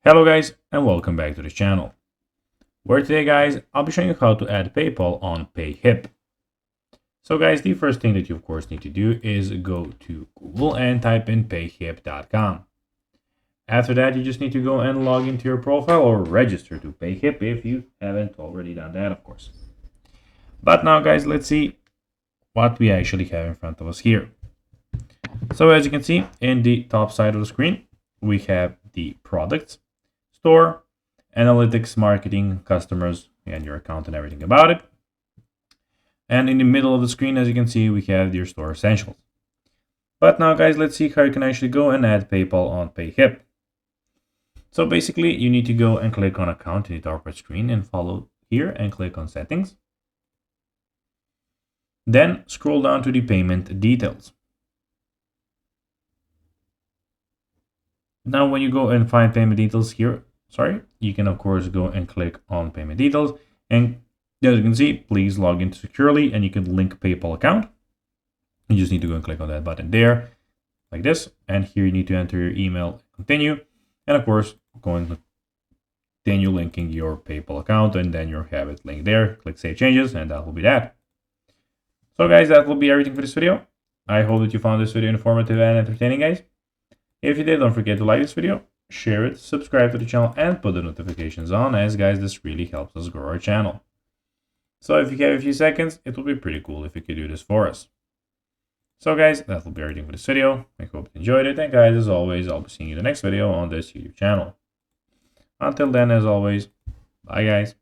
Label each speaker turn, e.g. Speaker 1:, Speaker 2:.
Speaker 1: Hello guys and welcome back to the channel, where today guys I'll be showing you how to add PayPal on Payhip. So guys, the first thing that you of course need to do is go to Google and type in payhip.com. After that you just need to go and log into your profile or register to Payhip if you haven't already done that, of course. But now guys, let's see what we actually have in front of us here. So as you can see in the top side of the screen, we have the products, store, analytics, marketing, customers, and your account and everything about it. And in the middle of the screen, as you can see, we have your store essentials. But now guys, let's see how you can actually go and add PayPal on Payhip. So basically you need to go and click on account in the top right screen and follow here and click on settings. Then scroll down to the payment details. Now when you go and find payment details here, you can of course go and click on payment details, and as you can see, please log in securely, and you can link PayPal account. You just need to go and click on that button there like this, and here you need to enter your email, continue, and of course go and continue linking your PayPal account, and then you have it linked there. Click save changes, and that will be that. So guys, that will be everything for this video. I hope that you found this video informative and entertaining, guys. If you did, don't forget to like this video, share it, subscribe to the channel, and put the notifications on, as guys, this really helps us grow our channel. So if you have a few seconds, it would be pretty cool if you could do this for us. So guys, that will be everything for this video. I hope you enjoyed it, and guys, as always, I'll be seeing you in the next video on this YouTube channel. Until then, as always, bye guys.